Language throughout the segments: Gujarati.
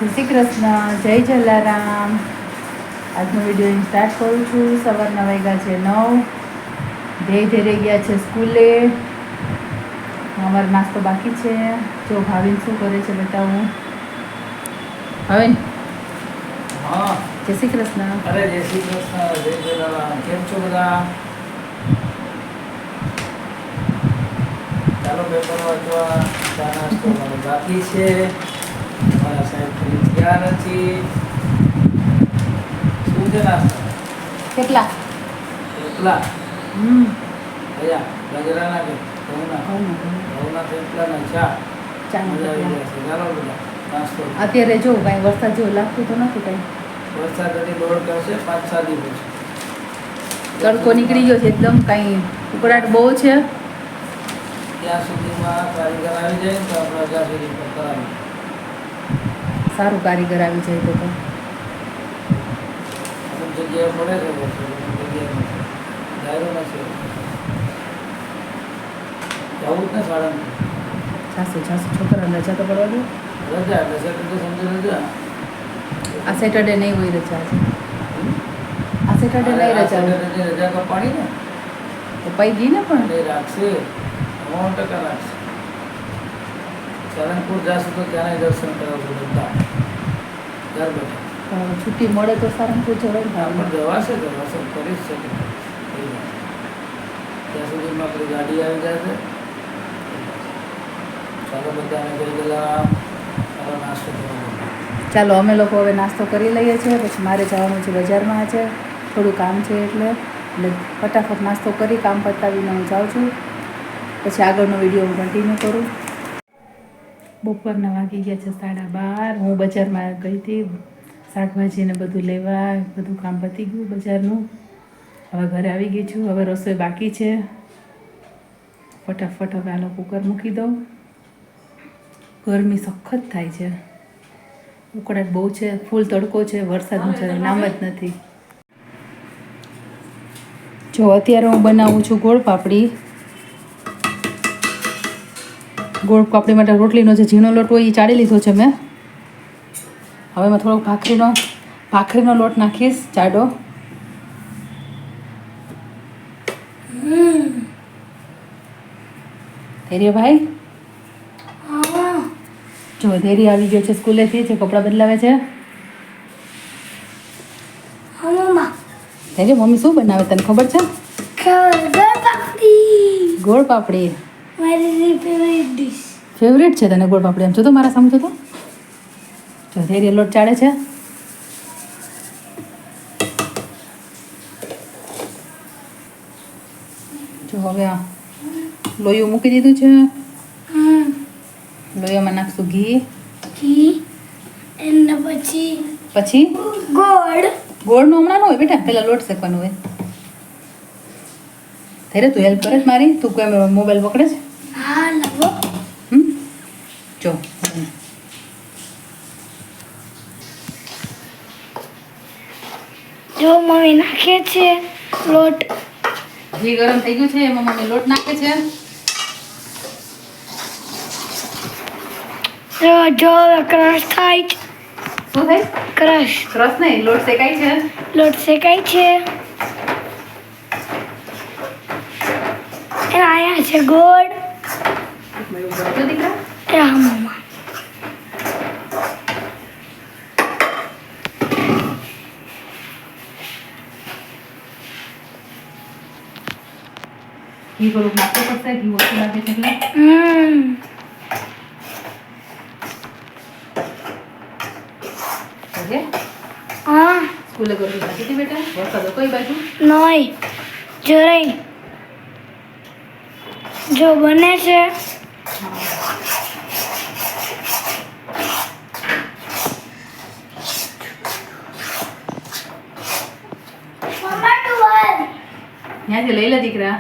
જય શ્રી કૃષ્ણ, જય જલારામ. આજનો વિડીયો સ્ટાર્ટ કરું છું. સવારના વાગ્યા છે 9. ધીરે ગયા છે સ્કૂલે. અમારો નાસ્તો બાકી છે. જો ભાવિન શું કરે છે બતાવું. ભાવિન, હા, જય શ્રી કૃષ્ણ. અરે જય શ્રી કૃષ્ણ, જય જલારામ. કેમ છો બધા? ચાલો પેપર વાંચવા. ચા નાસ્તો મારો બાકી છે. મારા સાહેબ ફરી ગયા નથી. શું છે નાસ્તો? કેટલા? થેપલા. હમ કયા? બાજરાના કે ઘઉંના? ઘઉંના થેપલાના ચા. મજા આવી જશે. ચાલો બધા નાસ્તો. અત્યારે જો કાંઈ વરસાદ જેવું લાગતું તો નથી કાંઈ. વરસાદ હજી દોડ કરશે 5-7 દિવસ. તડકો નીકળી ગયો છે એકદમ. કાંઈ ઉકળાટ બહુ છે. ત્યાં સુધીમાં કારીગર આવી જાય તો આપણે ત્યાં સુધી પર કરાવીએ. સારું કારીગર આવી જાય તો અમુક જગ્યાએ પડે છે વરસાદ, અમુક જગ્યાએ નથી. ડાયરો નથી. જવું જ ને શાળામાં. છાસું છોકરાને રજા તો પડવા દો. રજા એટલે સેટરડે સન્ડે રજા. આ સેટરડે નહીં હોય રજા છે. આ સેટરડે નહીં રજા હોય સેટરડે રજા કપાણી ને તો પઈ ગઈ ને પણ. એટલે રાખશે 9% રાખશે. સારંગપુર જાશું તો ત્યાંના દર્શન કરાવશું બધા ઘર બેઠા. છુટ્ટી મળે તો સારંગપુર જવાય ને. પણ જવાશે કરી જ શકે. ત્યાં સુધીમાં આપણી ગાડી આવી જાય છે. ચાલો બધાને જય જલારામ. ચાલો નાસ્તો કરવાનો. ચાલો અમે લોકો હવે નાસ્તો કરી લઈએ છીએ. પછી મારે જવાનું છે બજારમાં. આજે થોડું કામ છે એટલે ફટાફટ નાસ્તો કરી કામ પતાવીને હું જાઉં છું. પછી આગળનો વિડીયો હું કન્ટિન્યુ કરું. બપોરના વાગી ગયા છે 12:30. હું બજારમાં ગઈ હતી શાકભાજીને બધું લેવા. બધું કામ પતી ગયું બજારનું. હવે ઘરે આવી ગઈ છું. હવે રસોઈ બાકી છે. ફટાફટ હવે આનો કુકર મૂકી દઉં. ગરમી સખત થાય છે. ઉકળાટ બહુ છે. ફૂલ તડકો છે. વરસાદનું છે નામ જ નથી. જો અત્યારે હું બનાવું છું ગોળ પાપડી. ગોળ પાપડી માટે રોટલીનો જે ઝીણો લોટ હોય એ ચાળી લીધો છે મેં. હવે મેં થોડોક ભાખરીનો લોટ નાખીશ જાડો. ધૈર્યભાઈ, જો ધૈર્ય આવી ગયો છે સ્કૂલેથી. જે કપડાં બદલાવે છે. ધૈર્ય, મમ્મી શું બનાવે તને ખબર છે? ગોળ પાપડી મારી ફેવરેટ ડિશ. ફેવરેટ છે તને ગોળ પાપડી? એમ જો તો મારા સમજો તો. જો ધૈર્ય લોટ ચાળે છે. જો હવે આ લોયું મૂકી દીધું છે. લોયામાં નાખશું ઘી. એના પછી ગોળ. ગોળનું હમણાં ન હોય બેટા, પહેલાં લોટ શેકવાનો હોય. ધૈર્ય તું હેલ્પ કરે છે મારી? તું કોઈ મોબાઈલ પકડે છે? હા લાવો. જો જો મમ્મી નાખે છે લોટ. ઘી ગરમ થઈ ગયું છે. એમાં મમ્મી લોટ નાખે છે. જો ક્રશ થાય છે. શું થાય? ક્રશ. રસ નહીં, લોટ શેકાય છે. લોટ શેકાય છે. એ આયા છે ગોળ. જો દીકરા, એ હા મમ્મા. ઘી થોડુંક નાખવું પડશે. ઘી ઓછું લાગે છે એટલે. ઓકે, હા સ્કૂલે ગરમી લાગી હતી બેટા? વરસાદ હતો કઈ બાજુ? નોય જરાય. જો બને છે. ત્યાંથી લઈ લે દીકરા.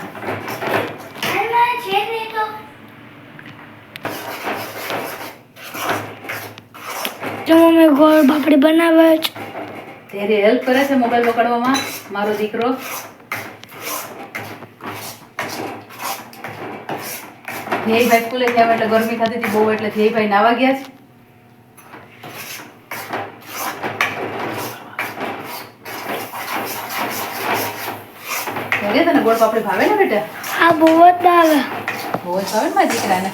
જો મમ્મી ગોળ પાપડી બનાવે છે. ત્યારે હેલ્પ કરે છે મોબાઈલ પકડવામાં મારો દીકરો. ધ્યેયભાઈ સ્કૂલે થયા એટલે ગરમી થતી હતી બહુ, એટલે ધ્યેયભાઈ નાવા ગયા છે. ને ગોળ પાપડી ભાવે ને બેટા? હા બહુ જ ભાવે. બહુ જ ભાવે ને મારા દીકરાને.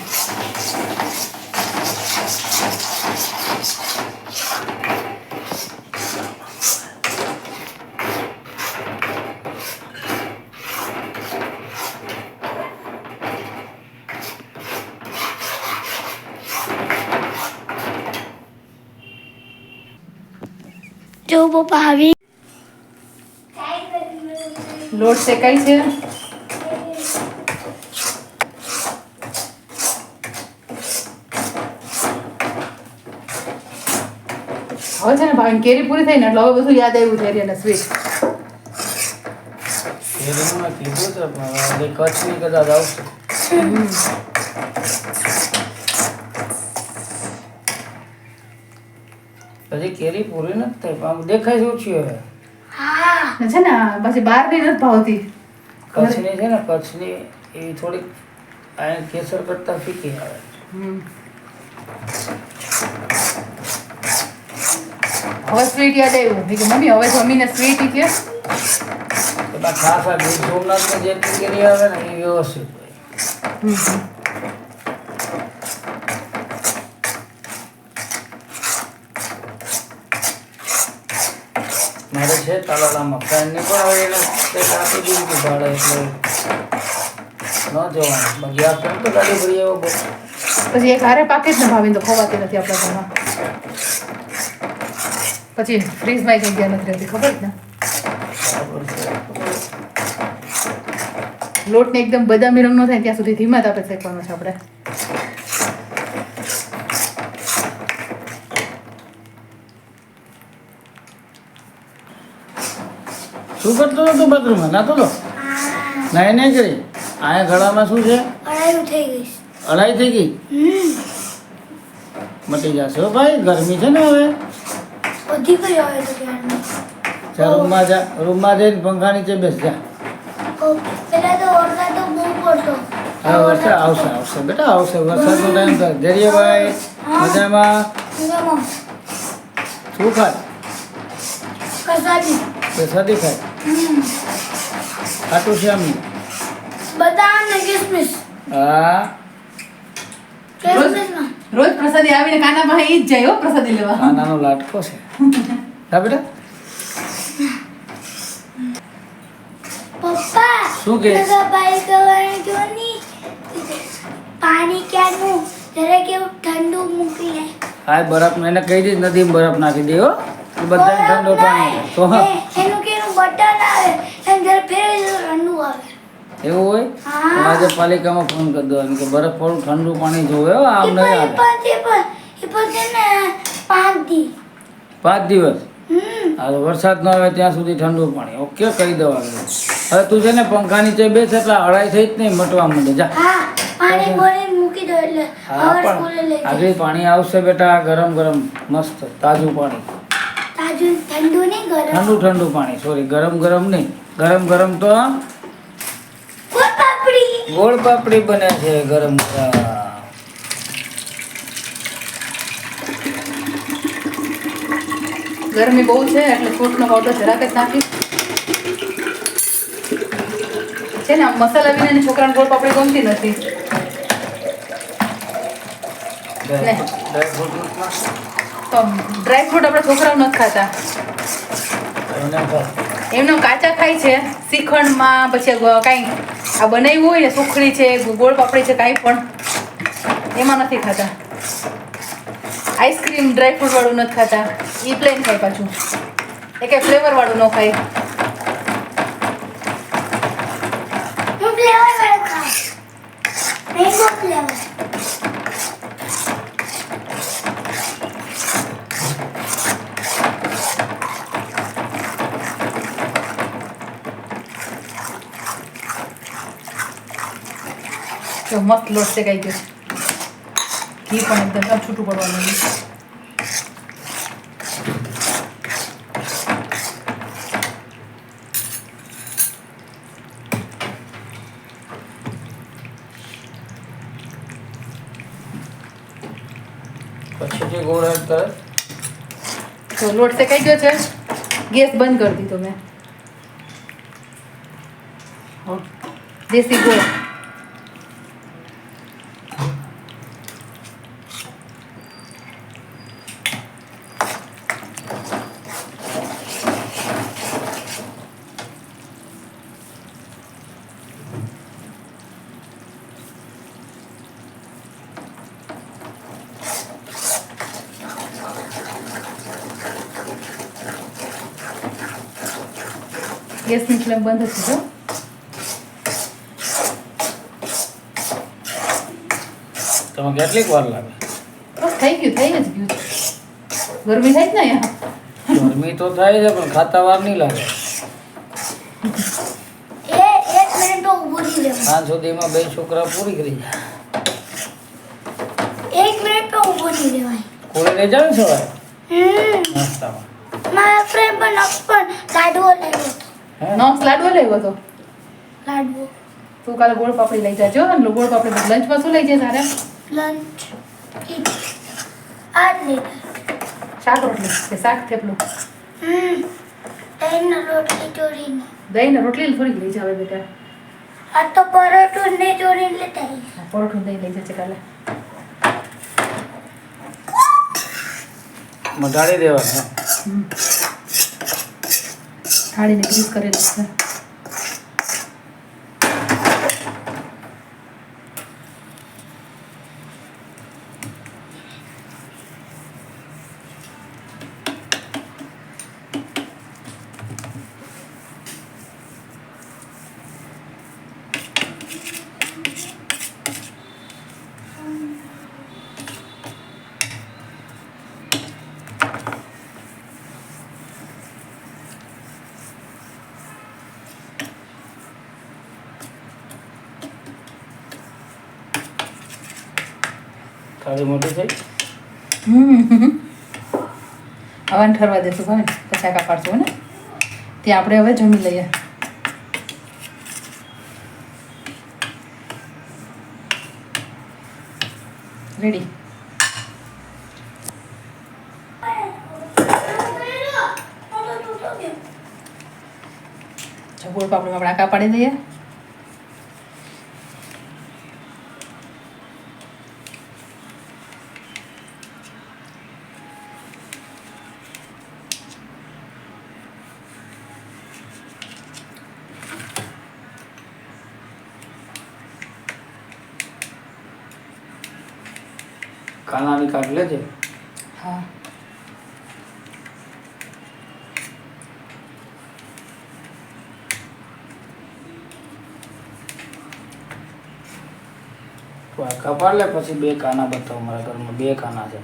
જો પપ્પા આવી લોટ શેકાય છે. હવે છે ને ભાઈ કેરી પૂરી થઈ ને એટલે હવે બધું યાદ આવ્યું છે એને સ્વીટ. કેરીનું મેં કીધું છે પણ હવે કચ્છની કદાચ આવશે. હજી કેરી પૂરી નથી થઈ પણ આમ દેખાય શું છે હવે. હા છે ને પછી બહાર ની નથી ભાવતી. કચ્છની છે ને કચ્છની એ થોડીક અહીંયા કેસર કરતા ફીકી આવે. હમ. હવે સ્વીટ યાદ આવ્યું મેં કીધું, મમ્મી હવે જમીને સ્વીટ કે એમાં ખાસ આ ગીર સોમનાથની જેટલી કેરી આવે ને એ વ્યવસ્થિત હોય. મારે છે તાલાલામાં ફ્રેન્ડની પણ હવે એને કંઈક આપી દીધું હતું ભાડે એટલે ન જવાનું. બાકી આ ફ્રેન્ડ તો ગાડી ભરી આવ્યો બહુ. પછી એક હારે પાકે જ ને ભાવીને તો ખવાતી નથી આપણા ઘરમાં. પછી ફ્રીજમાં કઈ ગયા નથી રહેતી ખબર જ ને. બરાબર છે. લોટને એકદમ બદામી રંગ નો થાય ત્યાં સુધી ધીમા તાપે શેકવાનો છે આપણે. શું કરતો હતો તું બાથરૂમમાં? નાતો તો નાય નહીં કરી. અહીંયા ગળામાં શું છે? અડાયું થઈ ગઈ. અડાઈ થઈ ગઈ. મટી જશે હો ભાઈ, ગરમી છે ને હવે. વધી ગઈ હવે તો ક્યારની. જા રૂમમાં જઈને પંખા નીચે બેસ જા. પેલા તો વરસાદ તો બહુ પડતો. હા વરસાદ આવશે બેટા આવશે. વરસાદનો ટાઈમ થાય. જરિયાભાઈ મજામાં? મજામાં. શું ખાય? કસાબી. પ્રસાદી ખાય? ખાટું છે આમ? બદામ ને કિસમિસ. હા કિસમિસમાં. રોજ પ્રસાદી આવીને કાના પાસે ઈ જ જાય હો પ્રસાદી લેવા. આ નાનો લાટકો છે. હા બેટા પપ્પા શું કહે? ભાઈ કહેવાય જો ની પાણી ક્યાંનું જરા કેવું ઠંડુ મૂકી લે. હા બરફ એને કહી દીધ નથી બરફ નાખી દે હો. એ બધાને ઠંડુ પાણી તો હા એનું કેનું બટન આવે એમ જરા ફેરવી દો ઠંડુ આવે. એવું હોય હા. તો આજે પાલિકામાં ફોન કરી દો કે બરફ વાળું ઠંડુ પાણી જોવે હો. આમ નહીં આવે. એ પણ છે ને 5 દી 5 દિવસ. હા વરસાદ ન આવે ત્યાં સુધી ઠંડુ પાણી. ઓકે કહી દવા. હવે તું છે ને પંખા નીચે બેસ એટલે અડાઈ થઈ જ નહીં મટવા માંડે જા. હા પાણી બોરી મૂકી દો એટલે હા હવે સ્કૂલે પણ લઈ આગળ પાણી આવશે બેટા ગરમ ગરમ મસ્ત તાજું પાણી. તાજું ઠંડુ નહીં ગરમ. ઠંડુ પાણી સોરી ગરમ નહીં. ગરમ તો ગોળ પાપડી. ગોળ પાપડી બને છે ગરમ ગરમ. ગરમી બહુ છે એટલે ફ્રૂટનો પાવડર જરાક જ નાખીશ. છે ને આમ મસાલા વિનાની છોકરાને ગોળ પાપડી ગમતી નથી. તો ડ્રાય ફ્રૂટ આપણા છોકરાઓ નથી ખાતા. એમને કાચા ખાય છે શ્રીખંડમાં પછી કાંઈ આ બનાવ્યું હોય ને સુખડી છે ગોળ પાપડી છે કાંઈ પણ એમાં નથી ખાતા. આઈસ્ક્રીમ ડ્રાય ફ્રૂટ વાળું નથી ખાતા. એ પ્લેન ખાય પાછું. એ કંઈ ફ્લેવર વાળું ન ખાય. હું ફ્લેવર વાળું ખાઉં. Mango flavour. તો મસ્ત લોટ શેકાઈ ગયો. ઘી પણ એકદમ છૂટું પડવાનું. પછી જે ગોળ એડ કરે તો લોટ શેકાઈ ગયો છે. ગેસ બંધ કરી દીધો મેં. દેશી ગોળ. ગેસની ફ્લેમ બંધ હતી જો. તમે કેટલીક વાર લાગે? બસ થઈ જ ગયું. ગરમી થાય જ ને અહીંયા. ગરમી તો થાય છે પણ ખાતા વાર નહીં લાગે. એ 1 મિનિટ તો ઊભું નહીં રહેવાય. સાંજ સુધીમાં 2 છોકરા પૂરી કરી જાય. 1 મિનિટ તો ઊભું નહીં રહેવાય. કોળે લઈ જાવ ને સવારે નાસ્તામાં. મારા ફ્રેન્ડ પણ લાડવો લાવ્યો હતો. હે? નોસ લાડવો લેવો તો લાડવો તું કાલે ગોળ પાપડી લઈ જાજો અને ગોળ પાપડી લંચમાં શું લઈ જાય તારે? લંચ આજ લીધા. શાક રોટલી કે શાક થેપલું? દહીંનો રોટલી ચોરીને. દહીં ને રોટલી થોડીક લઈ જાવે બેટા. આ તો પરોઠો ને ચોરીને લેતા આવી. પરોઠું દહીં લઈ જશે કાલે. મટાડી દેવાનું. થાળીને ગ્રીસ કરેલું છે. થાળી મોટી થઈ. હવાને ઠરવા દેશું ભાવે પછી આકા પાડશું ને ત્યાં આપણે હવે જમી લઈએ. રેડી. ગોળ પાપડી આપણે આકા પાડી દઈએ. કાનાની કાઢ લેજે. હા તો આ કપાડ લે પછી 2 કાના બતાવો. મારા ઘરમાં 2 કાના છે.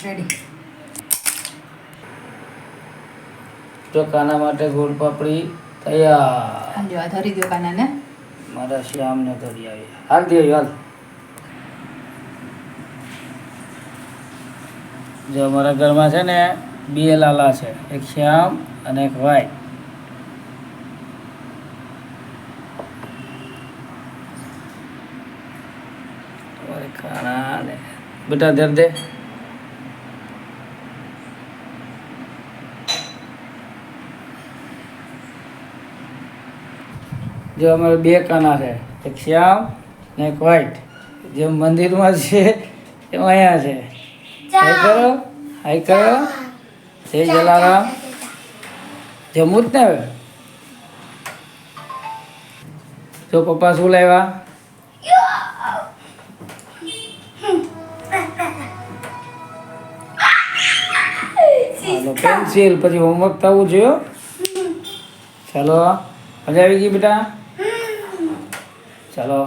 રેડી. જો કાના માટે ગોળ પાપડી તૈયાર. હાલ આ ધરી દો કાનાને. મારા શ્યામને ધરી આવી. હાલ દે હાલ. જો અમારા ઘરમાં છે ને 2 લાલા છે, એક શ્યામ અને એક વાય. તમારે ખાના ને બેટા ધર દે. જો અમારે 2 કાના છે, એક શ્યામ ને એક વ્હાઈટ. જેમ મંદિરમાં છે એમ અહીંયા છે. હાઈ કરો, હાઈ કરો. જય જલારામ. જમવું જ ને હવે. જો પપ્પા શું લાવ્યા? હાલો પેન્સિલ. પછી હોમવર્ક થવું જોઈએ. ચાલો મજા આવી ગઈ બેટા? ચાલો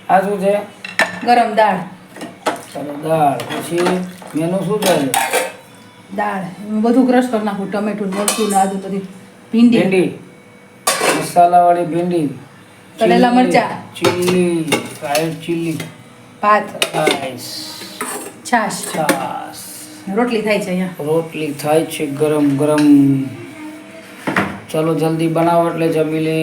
આ શું છે? ગરમ દાળ. ચાલો દાળ. પછી મેનુ શું છે? દાળ એમાં બધું ક્રશ કરી નાખું. ટમેટું મરચું ને આદુ બધી. ભીંડી. ભીંડી, મસાલાવાળી ભીંડી, તળેલા મરચાં, ચીલી, ફ્રાઈડ ચીલી, ભાત, રાઈસ, છાશ, છાશ, રોટલી થાય છે અહીંયા. રોટલી થાય છે ગરમ ગરમ. ચાલો જલ્દી બનાવો એટલે જમી લે.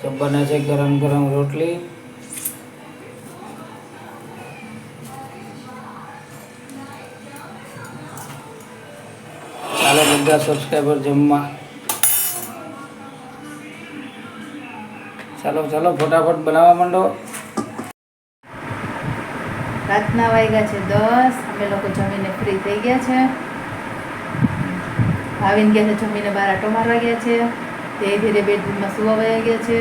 તો બને છે ગરમ ગરમ રોટલી. ચાલો બધા સબસ્ક્રાઈબર જમવા. ચાલો ચાલો ફટાફટ બનાવવા માંડો. રાતના વાગ્યા છે 10. અમે લોકો જમીને ફ્રી થઈ ગયા છે. આવીને ગયા છે જમીને બહાર આટો મારવા ગયા છે. ધીરે ધીરે બેડરૂમમાં સુવા વયા ગયા છે.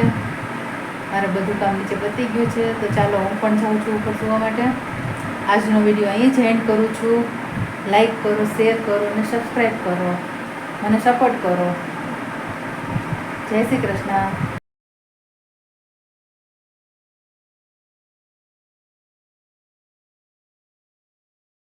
મારે બધું કામ નીચે પતી ગયું છે. તો ચાલો હું પણ જાઉં છું ઉપર સુવા માટે. આજનો વિડીયો અહીં જ એન્ડ કરું છું. લાઈક કરો, શેર કરો અને સબસ્ક્રાઈબ કરો. મને સપોર્ટ કરો. જય શ્રી કૃષ્ણ.